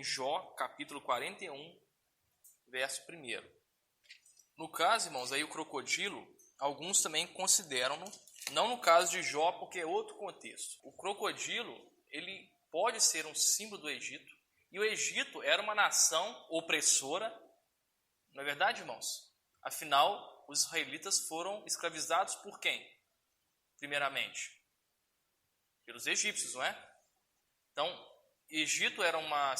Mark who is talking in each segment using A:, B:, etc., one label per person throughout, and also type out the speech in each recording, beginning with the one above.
A: Jó, capítulo 41, verso 1. No caso, irmãos, aí o crocodilo, alguns também consideram-no, não no caso de Jó, porque é outro contexto. O crocodilo, ele pode ser um símbolo do Egito, e o Egito era uma nação opressora, não é verdade, irmãos? Afinal, os israelitas foram escravizados por quem? Primeiramente, pelos egípcios, não é? Então, Egito era uma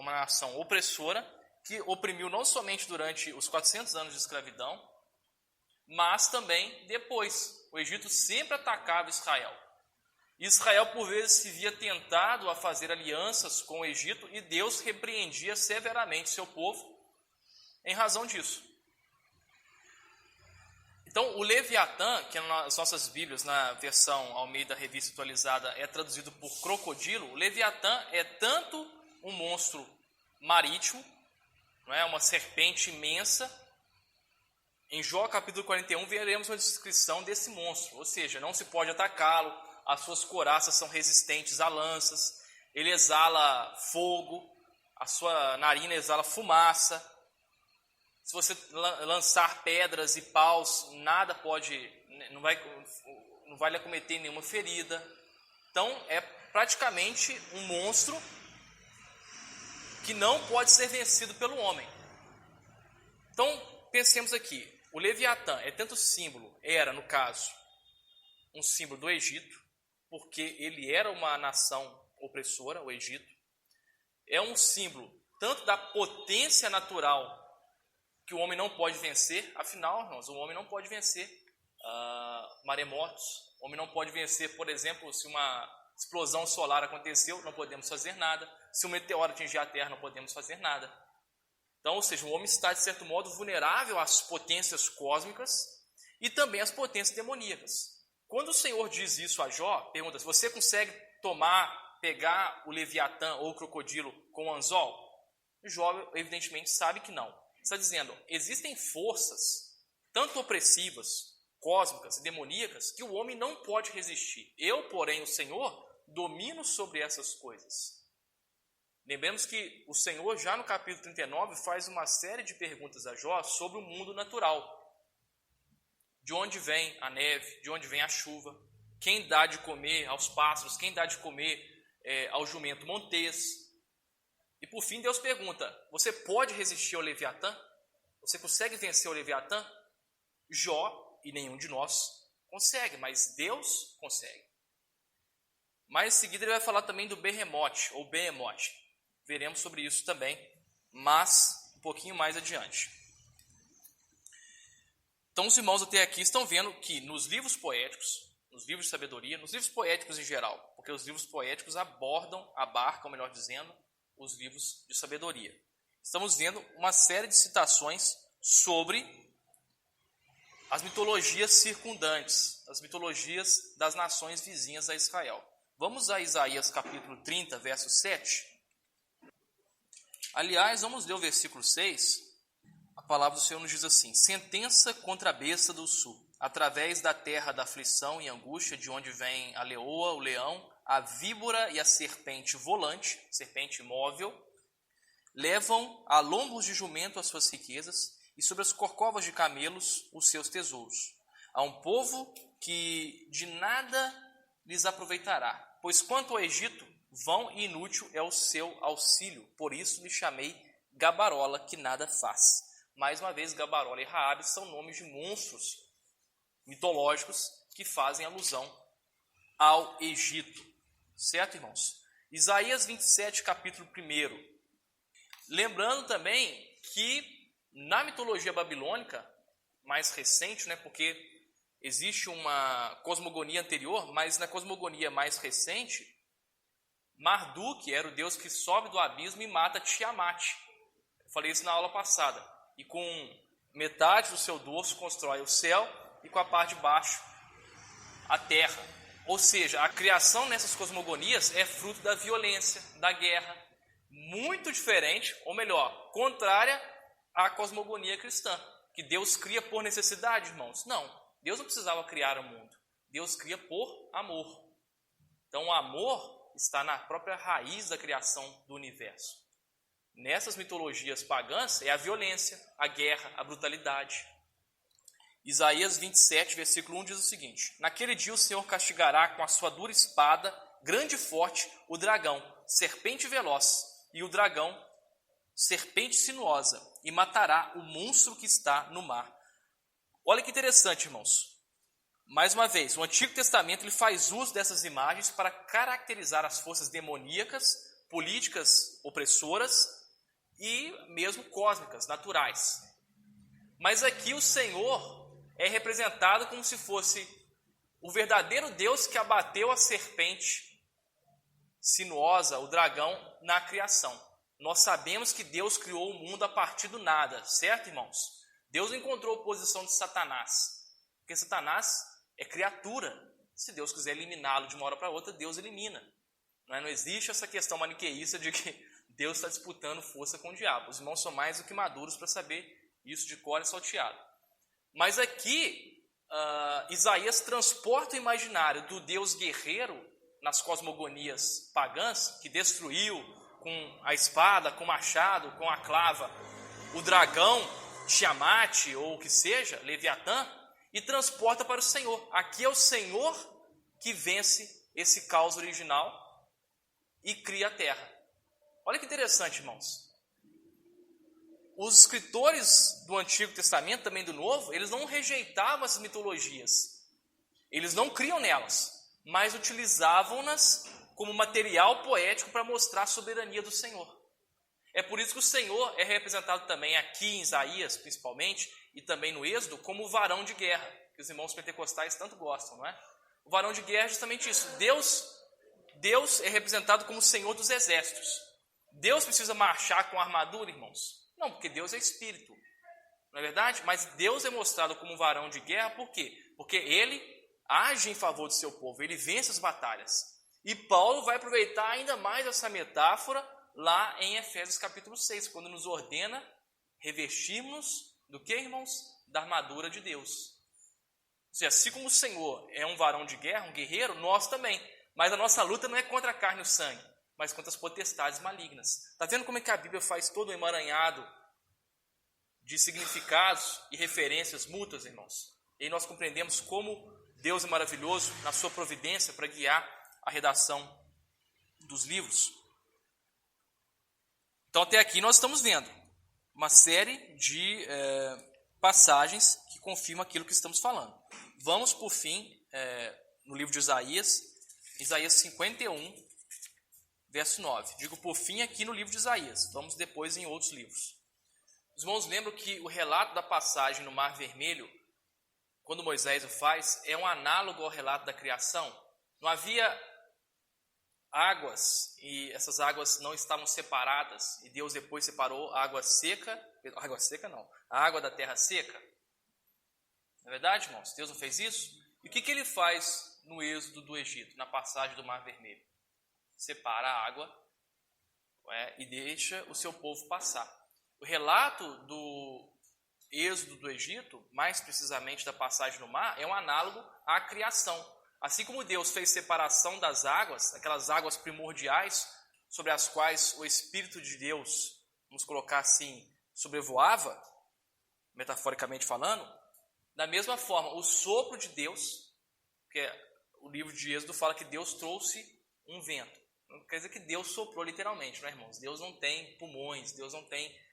A: nação opressora que oprimiu não somente durante os 400 anos de escravidão, mas também depois. O Egito sempre atacava Israel. Israel, por vezes, se via tentado a fazer alianças com o Egito e Deus repreendia severamente seu povo em razão disso. Então, o Leviatã, que nas nossas Bíblias, na versão Almeida Revista Atualizada, é traduzido por crocodilo, o Leviatã é tanto um monstro marítimo, não é? Uma serpente imensa. Em Jó capítulo 41 veremos uma descrição desse monstro, ou seja, não se pode atacá-lo, as suas couraças são resistentes a lanças, ele exala fogo, a sua narina exala fumaça. Se você lançar pedras e paus, nada pode, não vai lhe acometer nenhuma ferida. Então, é praticamente um monstro que não pode ser vencido pelo homem. Então, pensemos aqui, o Leviatã é tanto símbolo, era, no caso, um símbolo do Egito, porque ele era uma nação opressora, o Egito. É um símbolo tanto da potência natural que o homem não pode vencer, afinal, irmãos, o homem não pode vencer maremotos, o homem não pode vencer, por exemplo, se uma explosão solar aconteceu, não podemos fazer nada, se um meteoro atingir a Terra, não podemos fazer nada. Então, ou seja, o homem está, de certo modo, vulnerável às potências cósmicas e também às potências demoníacas. Quando o Senhor diz isso a Jó, pergunta se você consegue pegar o Leviatã ou o crocodilo com o anzol? Jó, evidentemente, sabe que não. Está dizendo, existem forças, tanto opressivas, cósmicas e demoníacas, que o homem não pode resistir. Eu, porém, o Senhor, domino sobre essas coisas. Lembremos que o Senhor, já no capítulo 39, faz uma série de perguntas a Jó sobre o mundo natural. De onde vem a neve, de onde vem a chuva, quem dá de comer aos pássaros, quem dá de comer ao jumento montês. E por fim Deus pergunta, você pode resistir ao Leviatã? Você consegue vencer o Leviatã? Jó e nenhum de nós consegue, mas Deus consegue. Mas em seguida ele vai falar também do Behemoth, ou Behemoth. Veremos sobre isso também, mas um pouquinho mais adiante. Então os irmãos até aqui estão vendo que nos livros poéticos, nos livros de sabedoria, nos livros poéticos em geral, porque os livros poéticos abarcam, melhor dizendo, os livros de sabedoria. Estamos vendo uma série de citações sobre as mitologias circundantes, as mitologias das nações vizinhas a Israel. Vamos a Isaías capítulo 30, verso 7. Aliás, vamos ler o versículo 6. A palavra do Senhor nos diz assim: sentença contra a besta do sul, através da terra da aflição e angústia, de onde vem a leoa, o leão, a víbora e a serpente volante, serpente móvel, levam a lombos de jumento as suas riquezas e sobre as corcovas de camelos os seus tesouros. A um povo que de nada lhes aproveitará, pois quanto ao Egito, vão e inútil é o seu auxílio, por isso lhe chamei gabarola, que nada faz. Mais uma vez, Gabarola e Raabe são nomes de monstros mitológicos que fazem alusão ao Egito. Certo, irmãos? Isaías 27, capítulo 1. Lembrando também que na mitologia babilônica, mais recente, né, porque existe uma cosmogonia anterior, mas na cosmogonia mais recente, Marduk era o deus que sobe do abismo e mata Tiamat. Eu falei isso na aula passada. E com metade do seu dorso constrói o céu e com a parte de baixo a terra. Ou seja, a criação nessas cosmogonias é fruto da violência, da guerra, muito diferente, ou melhor, contrária à cosmogonia cristã, que Deus cria por necessidade, irmãos. Não, Deus não precisava criar o mundo, Deus cria por amor. Então o amor está na própria raiz da criação do universo. nessas mitologias pagãs é a violência, a guerra, a brutalidade. Isaías 27, versículo 1 diz o seguinte: naquele dia o Senhor castigará com a sua dura espada, grande e forte, o dragão, serpente veloz, e o dragão, serpente sinuosa, e matará o monstro que está no mar. Olha que interessante, irmãos. Mais uma vez, o Antigo Testamento ele faz uso dessas imagens para caracterizar as forças demoníacas, políticas opressoras e mesmo cósmicas, naturais. Mas aqui o Senhor é representado como se fosse o verdadeiro Deus que abateu a serpente sinuosa, o dragão, na criação. Nós sabemos que Deus criou o mundo a partir do nada, certo, irmãos? Deus não encontrou oposição de Satanás, porque Satanás é criatura. Se Deus quiser eliminá-lo de uma hora para outra, Deus elimina. Não existe essa questão maniqueísta de que Deus está disputando força com o diabo. Os irmãos são mais do que maduros para saber isso de cor e salteado. Mas aqui, Isaías transporta o imaginário do Deus guerreiro nas cosmogonias pagãs, que destruiu com a espada, com o machado, com a clava, o dragão, Tiamat, ou o que seja, Leviatã, e transporta para o Senhor. Aqui é o Senhor que vence esse caos original e cria a terra. Olha que interessante, irmãos. Os escritores do Antigo Testamento, também do Novo, eles não rejeitavam essas mitologias. Eles não criam nelas, mas utilizavam-nas como material poético para mostrar a soberania do Senhor. É por isso que o Senhor é representado também aqui em Isaías, principalmente, e também no Êxodo, como o varão de guerra, que os irmãos pentecostais tanto gostam, não é? O varão de guerra é justamente isso. Deus é representado como o Senhor dos exércitos. Deus precisa marchar com armadura, irmãos? Não, porque Deus é espírito, não é verdade? Mas Deus é mostrado como um varão de guerra, por quê? Porque ele age em favor do seu povo, ele vence as batalhas. E Paulo vai aproveitar ainda mais essa metáfora lá em Efésios capítulo 6, quando nos ordena revestirmos do que, irmãos? Da armadura de Deus. Ou seja, assim como o Senhor é um varão de guerra, um guerreiro, nós também. Mas a nossa luta não é contra a carne e o sangue, mas contra as potestades malignas. Está vendo como é que a Bíblia faz todo um emaranhado de significados e referências mútuas, irmãos? E aí nós compreendemos como Deus é maravilhoso na sua providência para guiar a redação dos livros. Então até aqui nós estamos vendo uma série de passagens que confirmam aquilo que estamos falando. Vamos por fim no livro de Isaías 51, verso 9. Digo por fim aqui no livro de Isaías. Vamos depois em outros livros. Os irmãos lembram que o relato da passagem no Mar Vermelho, quando Moisés o faz, é um análogo ao relato da criação. Não havia águas e essas águas não estavam separadas e Deus depois separou a água da terra seca. Não é verdade, irmãos? Deus não fez isso? E o que ele faz no êxodo do Egito, na passagem do Mar Vermelho? Separa a água e deixa o seu povo passar. O relato do êxodo do Egito, mais precisamente da passagem no mar, é um análogo à criação. Assim como Deus fez separação das águas, aquelas águas primordiais sobre as quais o Espírito de Deus, vamos colocar assim, sobrevoava, metaforicamente falando, da mesma forma, o sopro de Deus, porque o livro de Êxodo fala que Deus trouxe um vento. Não quer dizer que Deus soprou literalmente, não é, irmãos? Deus não tem pulmões, Deus não tem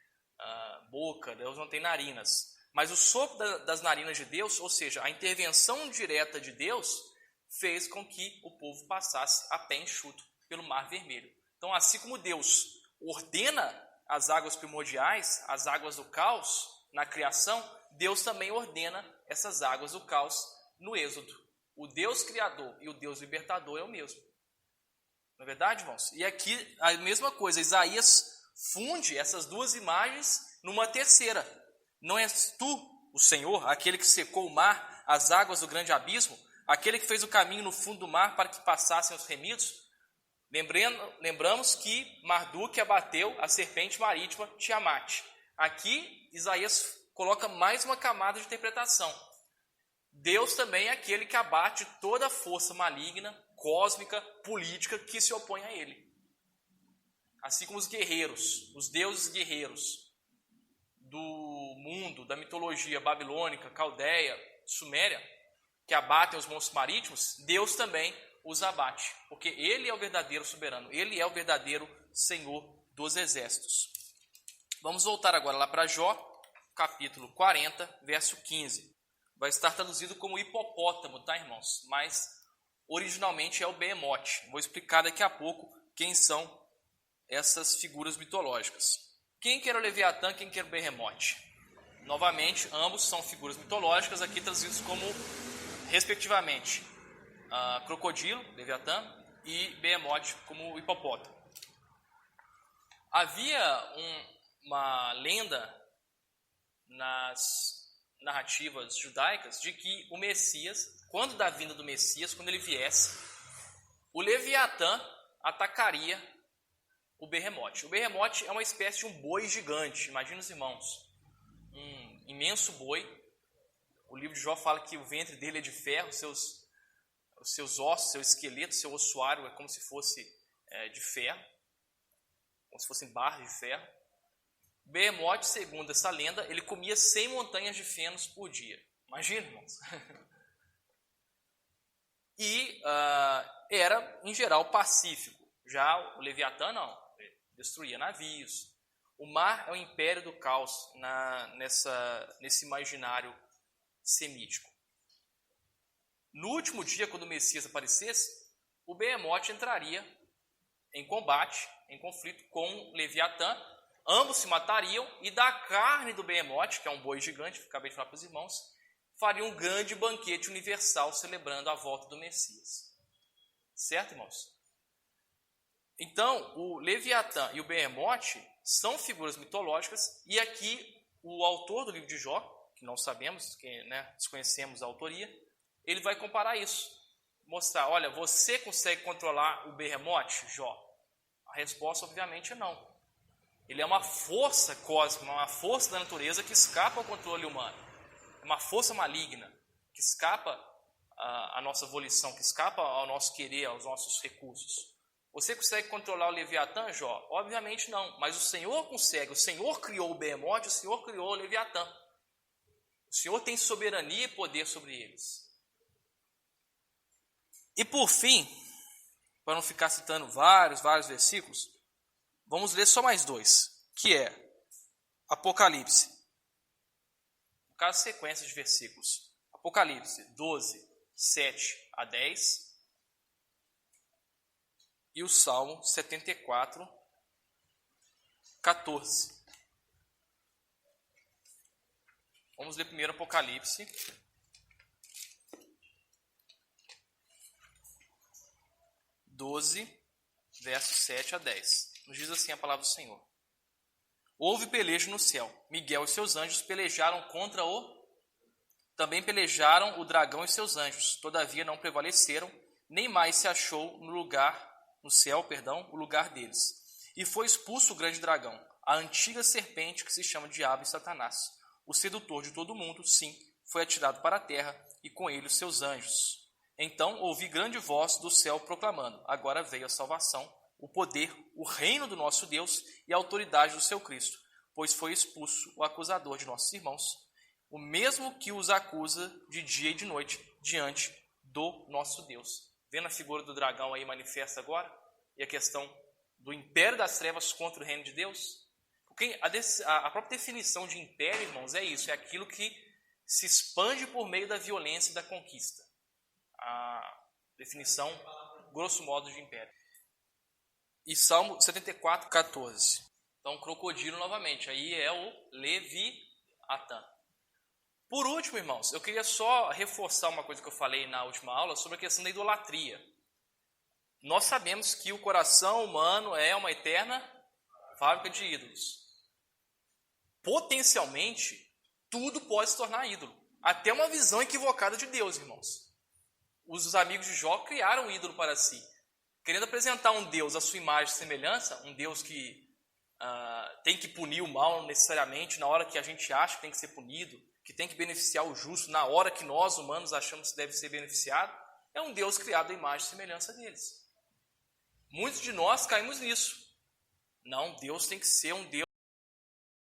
A: boca, Deus não tem narinas. Mas o sopro das narinas de Deus, ou seja, a intervenção direta de Deus, fez com que o povo passasse a pé enxuto pelo Mar Vermelho. Então, assim como Deus ordena as águas primordiais, as águas do caos na criação, Deus também ordena essas águas do caos no Êxodo. O Deus criador e o Deus libertador é o mesmo. Não é verdade, irmãos? E aqui a mesma coisa, Isaías funde essas duas imagens numa terceira. Não és tu, o Senhor, aquele que secou o mar, as águas do grande abismo, aquele que fez o caminho no fundo do mar para que passassem os remidos? Lembramos que Marduk abateu a serpente marítima Tiamat. Aqui, Isaías coloca mais uma camada de interpretação. Deus também é aquele que abate toda a força maligna, cósmica, política que se opõe a ele. assim como os guerreiros, os deuses guerreiros do mundo, da mitologia babilônica, caldeia, suméria, que abatem os monstros marítimos, Deus também os abate, porque Ele é o verdadeiro soberano, Ele é o verdadeiro Senhor dos exércitos. Vamos voltar agora lá para Jó, capítulo 40, verso 15. Vai estar traduzido como hipopótamo, tá, irmãos? Mas originalmente é o Behemote. Vou explicar daqui a pouco quem são essas figuras mitológicas. Quem que era o Leviatã, quem que era o Behemote? Novamente, ambos são figuras mitológicas, aqui traduzidos como, respectivamente, crocodilo, Leviatã, e Behemote como hipopótamo. Havia uma lenda nas narrativas judaicas de que o Messias, quando da vinda do Messias, quando ele viesse, o Leviatã atacaria o Behemote. O Behemote é uma espécie de um boi gigante, imagina os irmãos, um imenso boi. O livro de Jó fala que o ventre dele é de ferro, os seus ossos, seu esqueleto, seu ossuário é como se fosse de ferro, como se fossem barras de ferro. O Behemote, segundo essa lenda, ele comia 100 montanhas de fenos por dia. Imagina, irmãos. E era, em geral, pacífico. Já o Leviatã, não. Ele destruía navios. O mar é o império do caos nesse imaginário semítico. No último dia, quando o Messias aparecesse, o Behemote entraria em combate, em conflito com o Leviatã. Ambos se matariam e da carne do Behemote, que é um boi gigante, acabei de falar para os irmãos, faria um grande banquete universal celebrando a volta do Messias. Certo, irmãos? Então, o Leviatã e o Behemote são figuras mitológicas e aqui o autor do livro de Jó, que não sabemos, que desconhecemos a autoria, ele vai comparar isso. Mostrar, olha, você consegue controlar o Behemote, Jó? A resposta, obviamente, é não. Ele é uma força cósmica, uma força da natureza que escapa ao controle humano. É uma força maligna que escapa à nossa volição, que escapa ao nosso querer, aos nossos recursos. Você consegue controlar o Leviatã, Jó? Obviamente não, mas o Senhor consegue. O Senhor criou o Behemote, o Senhor criou o Leviatã. O Senhor tem soberania e poder sobre eles. E por fim, para não ficar citando vários versículos, vamos ler só mais dois, que é Apocalipse. No caso, sequência de versículos. Apocalipse 12, 7 a 10. E o Salmo 74, 14. Vamos ler primeiro Apocalipse. Versos 7 a 10. Nos diz assim a palavra do Senhor. Houve pelejo no céu. Miguel e seus anjos pelejaram contra Também pelejaram o dragão e seus anjos. Todavia não prevaleceram, nem mais se achou no céu, o lugar deles. E foi expulso o grande dragão, a antiga serpente que se chama Diabo e Satanás. O sedutor de todo mundo, sim, foi atirado para a terra e com ele os seus anjos. Então ouvi grande voz do céu proclamando: agora veio a salvação, o poder, o reino do nosso Deus e a autoridade do seu Cristo, pois foi expulso o acusador de nossos irmãos, o mesmo que os acusa de dia e de noite diante do nosso Deus. Vendo a figura do dragão aí manifesta agora? E a questão do império das trevas contra o reino de Deus? Porque a própria definição de império, irmãos, é isso, é aquilo que se expande por meio da violência e da conquista. A definição, grosso modo, de império. E Salmo 74, 14. Então, crocodilo novamente. Aí é o Leviatã. Por último, irmãos, eu queria só reforçar uma coisa que eu falei na última aula sobre a questão da idolatria. Nós sabemos que o coração humano é uma eterna fábrica de ídolos. Potencialmente, tudo pode se tornar ídolo. Até uma visão equivocada de Deus, irmãos. Os amigos de Jó criaram um ídolo para si, querendo apresentar um Deus à sua imagem e semelhança, um Deus que tem que punir o mal necessariamente na hora que a gente acha que tem que ser punido, que tem que beneficiar o justo na hora que nós, humanos, achamos que deve ser beneficiado. É um Deus criado à imagem e semelhança deles. Muitos de nós caímos nisso. Não, Deus tem que ser um Deus